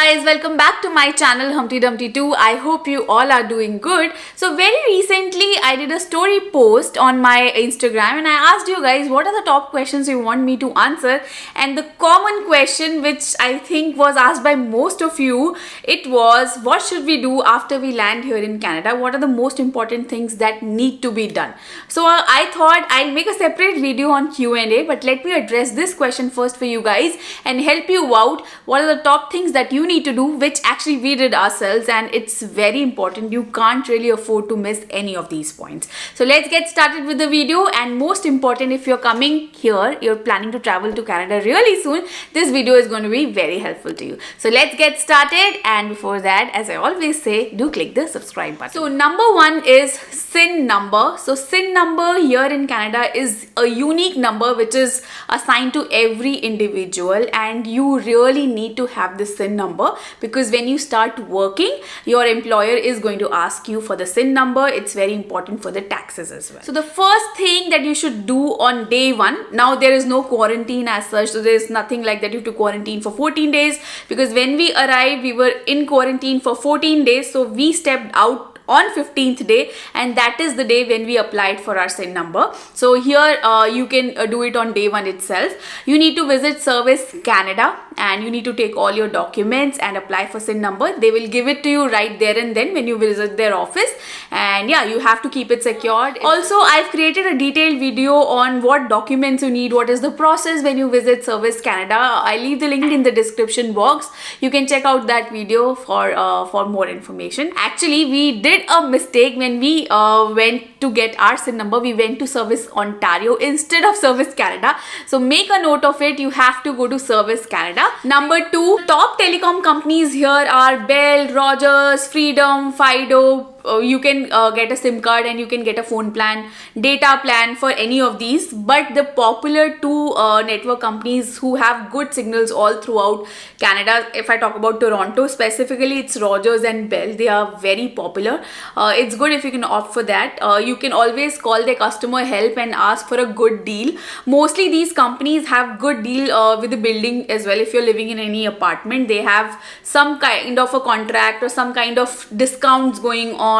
guys, welcome back to my channel Humpty Dumpty 2. I hope you all are doing good. So very recently I did a story post on my Instagram and I asked you guys what are the top questions you want me to answer, and the common question which I think was asked by most of you, it was what should we do after we land here in Canada? What are the most important things that need to be done? So I thought I'll make a separate video on Q&A, but let me address this question first for you guys and help you out. What are the top things that you need to do, which actually we did ourselves, and it's very important. You can't really afford to miss any of these points. So let's get started with the video. And most important, if you're coming here, you're planning to travel to Canada really soon, this video is going to be very helpful to you. So let's get started, and before that, as I always say, do click the subscribe button. So number one is SIN number. So SIN number here in Canada is a unique number which is assigned to every individual, and you really need to have the SIN number because when you start working, your employer is going to ask you for the SIN number. It's very important for the taxes as well. So the first thing that you should do on day one, now there is no quarantine as such, so there is nothing like that you have to quarantine for 14 days, because when we arrived we were in quarantine for 14 days, so we stepped out on 15th day, and that is the day when we applied for our SIN number. So here you can do it on day one itself. You need to visit Service Canada and you need to take all your documents and apply for SIN number. They will give it to you right there and then when you visit their office, and yeah, you have to keep it secured. Also, I've created a detailed video on what documents you need, what is the process when you visit Service Canada. I leave the link in the description box. You can check out that video for more information. Actually, we did a mistake when we went to get our SIN number. We went to Service Ontario instead of Service Canada. So make a note of it. You have to go to Service Canada. Number two, top telecom companies here are Bell, Rogers, Freedom, Fido. You can get a SIM card and you can get a phone plan, data plan for any of these, but the popular two network companies who have good signals all throughout Canada, if I talk about Toronto specifically, it's Rogers and Bell. They are very popular. It's good if you can opt for that. You can always call their customer help and ask for a good deal. Mostly these companies have good deal with the building as well. If you're living in any apartment, they have some kind of a contract or some kind of discounts going on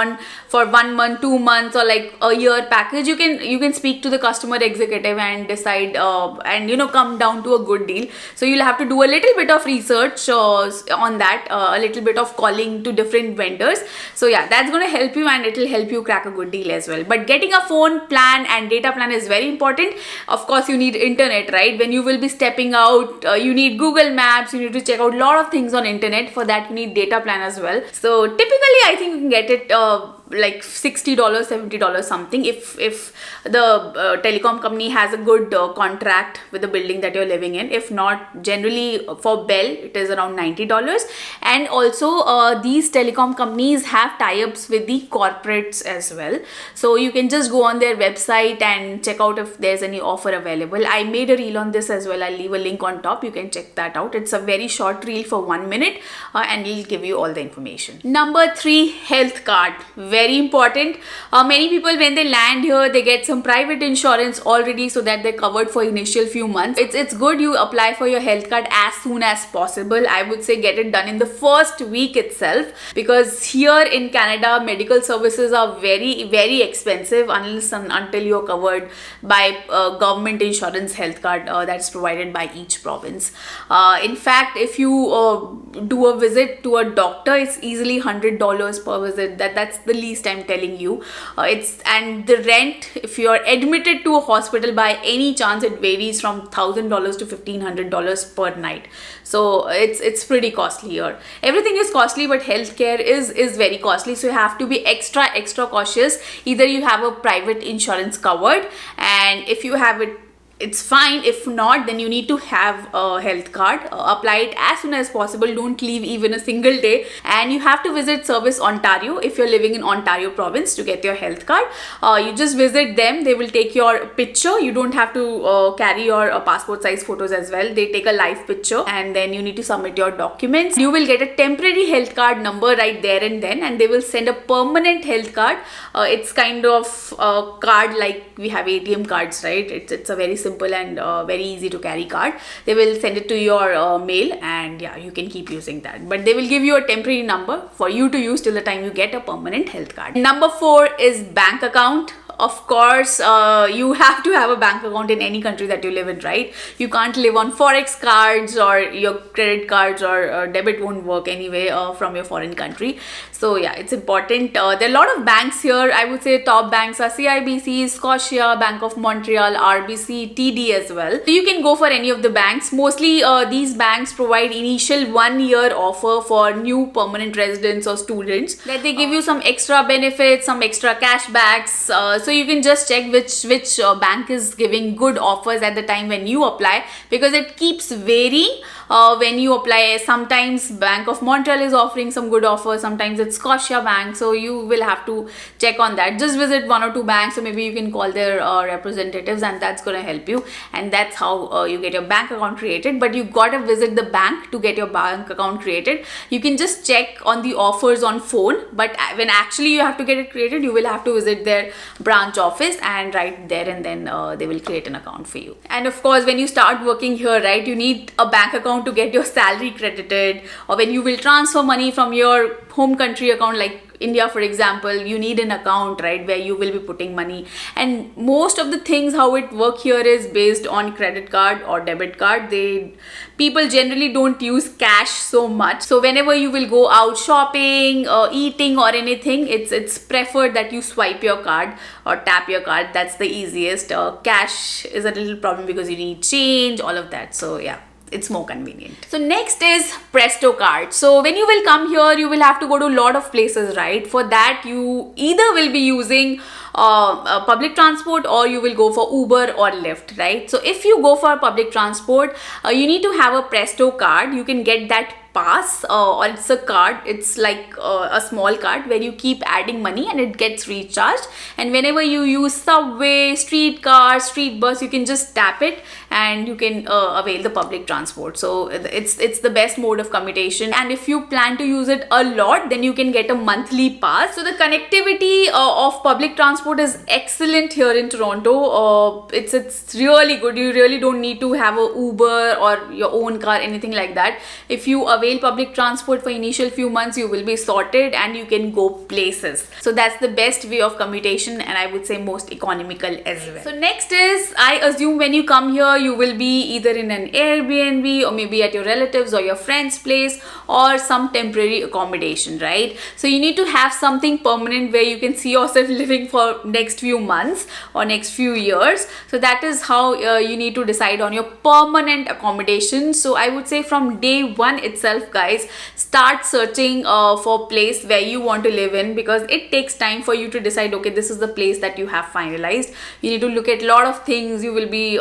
for 1 month, 2 months, or like a year package. You can speak to the customer executive and decide and come down to a good deal. So you'll have to do a little bit of research on that, a little bit of calling to different vendors. So yeah, that's going to help you and it will help you crack a good deal as well. But getting a phone plan and data plan is very important. Of course, you need internet, right? When you will be stepping out, you need Google Maps, you need to check out a lot of things on internet. For that you need data plan as well. So typically I think you can get it like $60, $70 something if the telecom company has a good contract with the building that you're living in. If not, generally for Bell it is around $90. And also these telecom companies have tie-ups with the corporates as well, so you can just go on their website and check out if there's any offer available. I made a reel on this as well. I'll leave a link on top. You can check that out. It's a very short reel for 1 minute and it'll give you all the information. Number three, health card. Very important. Many people, when they land here, they get some private insurance already so that they're covered for initial few months. It's good you apply for your health card as soon as possible. I would say get it done in the first week itself, because here in Canada medical services are very, very expensive unless and until you're covered by government insurance health card that's provided by each province. In fact, if you do a visit to a doctor, it's easily $100 per visit. That's the least I'm telling you. And the rent, if you're admitted to a hospital by any chance, it varies from $1,000 to $1,500 per night. So it's pretty costly here. Everything is costly, but healthcare is very costly. So you have to be extra cautious. Either you have a private insurance covered, and if you have it, it's fine. If not, then you need to have a health card. Apply it as soon as possible. Don't leave even a single day. And you have to visit Service Ontario if you're living in Ontario province to get your health card. You just visit them. They will take your picture. You don't have to carry your passport size photos as well. They take a live picture and then you need to submit your documents. You will get a temporary health card number right there and then, and they will send a permanent health card. It's kind of a card like we have ATM cards, right? It's a very simple simple and very easy to carry card. They will send it to your mail, and yeah, you can keep using that. But they will give you a temporary number for you to use till the time you get a permanent health card. Number 4 is bank account. Of course, you have to have a bank account in any country that you live in, right? You can't live on forex cards, or your credit cards or debit won't work anyway from your foreign country. So yeah, it's important. There are a lot of banks here. I would say top banks are CIBC, Scotia, Bank of Montreal, RBC, TD as well. So you can go for any of the banks. Mostly these banks provide initial 1-year offer for new permanent residents or students, that they give you some extra benefits, some extra cashbacks. So you can just check which bank is giving good offers at the time when you apply, because it keeps varying when you apply. Sometimes Bank of Montreal is offering some good offers, sometimes it's Scotia Bank, so you will have to check on that. Just visit 1 or 2 banks, or maybe you can call their representatives, and that's going to help you, and that's how you get your bank account created. But you gotta visit the bank to get your bank account created. You can just check on the offers on phone, but when actually you have to get it created, you will have to visit their branch office, and right there and then they will create an account for you. And of course, when you start working here, right, you need a bank account to get your salary credited, or when you will transfer money from your home country account, like India for example, you need an account, right, where you will be putting money. And most of the things how it work here is based on credit card or debit card. People generally don't use cash so much, so whenever you will go out shopping or eating or anything, it's preferred that you swipe your card or tap your card. That's the easiest. Cash is a little problem because you need change, all of that. So yeah, it's more convenient. So next is Presto Card. So when you will come here, you will have to go to a lot of places, right? For that, you either will be using public transport, or you will go for Uber or Lyft, right? So if you go for public transport, you need to have a Presto Card. You can get that pass, or it's a card. It's like a small card where you keep adding money and it gets recharged, and whenever you use subway, streetcar, street bus, you can just tap it and you can avail the public transport. So it's the best mode of commutation, and if you plan to use it a lot, then you can get a monthly pass. So the connectivity of public transport is excellent here in Toronto. It's really good. You really don't need to have a Uber or your own car, anything like that. If you avail public transport for initial few months, you will be sorted and you can go places. So that's the best way of commutation, and I would say most economical as well. So next is, I assume when you come here, you will be either in an Airbnb, or maybe at your relatives or your friend's place, or some temporary accommodation, right? So you need to have something permanent where you can see yourself living for next few months or next few years. So that is how you need to decide on your permanent accommodation. So I would say from day 1 itself, guys, start searching for place where you want to live in, because it takes time for you to decide, okay, this is the place that you have finalized. You need to look at a lot of things. You will be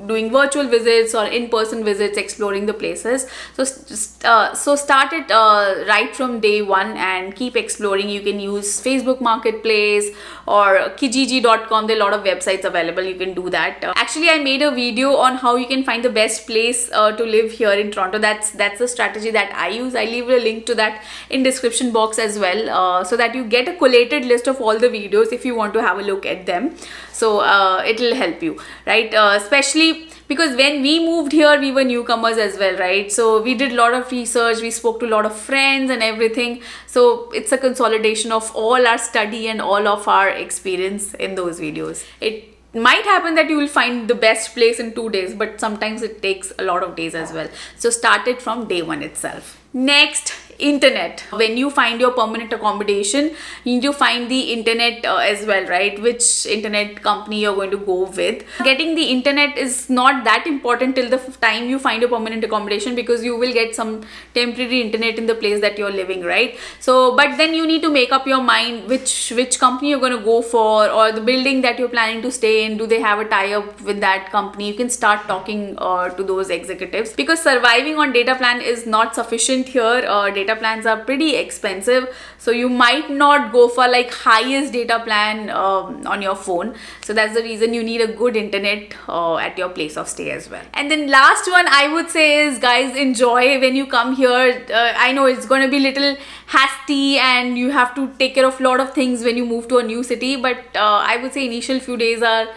doing virtual visits or in-person visits, exploring the places. So start it right from day 1 and keep exploring. You can use Facebook Marketplace or Kijiji.com. There are a lot of websites available. You can do that. Actually, I made a video on how you can find the best place to live here in Toronto. That's the strategy that I use. I leave a link to that in description box as well, so that you get a collated list of all the videos if you want to have a look at them. So it will help you, right? Especially because when we moved here, we were newcomers as well, right? So we did a lot of research, we spoke to a lot of friends and everything. So it's a consolidation of all our study and all of our experience in those videos. It might happen that you will find the best place in 2 days, but sometimes it takes a lot of days as well. So start it from day 1 itself. Next, internet. When you find your permanent accommodation, you need to find the internet as well, right? Which internet company you're going to go with. Getting the internet is not that important till the time you find a permanent accommodation, because you will get some temporary internet in the place that you're living, right? So but then you need to make up your mind which company you're going to go for, or the building that you're planning to stay in, do they have a tie-up with that company? You can start talking to those executives, because surviving on data plan is not sufficient here. Data plans are pretty expensive, so you might not go for like highest data plan on your phone. So that's the reason you need a good internet at your place of stay as well. And then last one I would say is, guys, enjoy when you come here. I know it's going to be little hasty and you have to take care of a lot of things when you move to a new city, but I would say initial few days are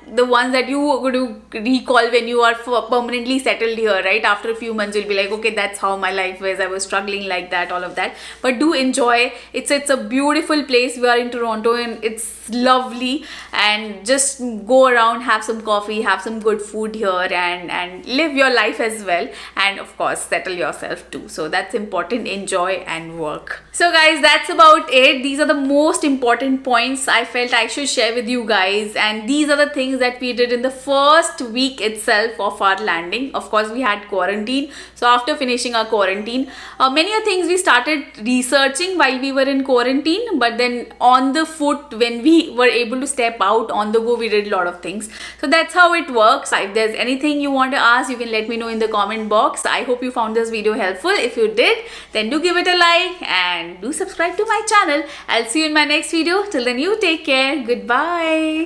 the ones that you are going to recall when you are permanently settled here, right? After a few months you'll be like, okay, that's how my life was, I was struggling like that, all of that. But do enjoy. It's a beautiful place. We are in Toronto and it's lovely, and just go around, have some coffee, have some good food here, and live your life as well, and of course settle yourself too. So that's important. Enjoy and work. So guys, that's about it. These are the most important points I felt I should share with you guys, and these are the things that we did in the first week itself of our landing. Of course we had quarantine, so after finishing our quarantine, many of things we started researching while we were in quarantine, but then on the foot, when we were able to step out on the go, we did a lot of things. So that's how it works. If there's anything you want to ask, you can let me know in the comment box. I hope you found this video helpful. If you did, then do give it a like and do subscribe to my channel. I'll see you in my next video. Till then, you take care. Goodbye.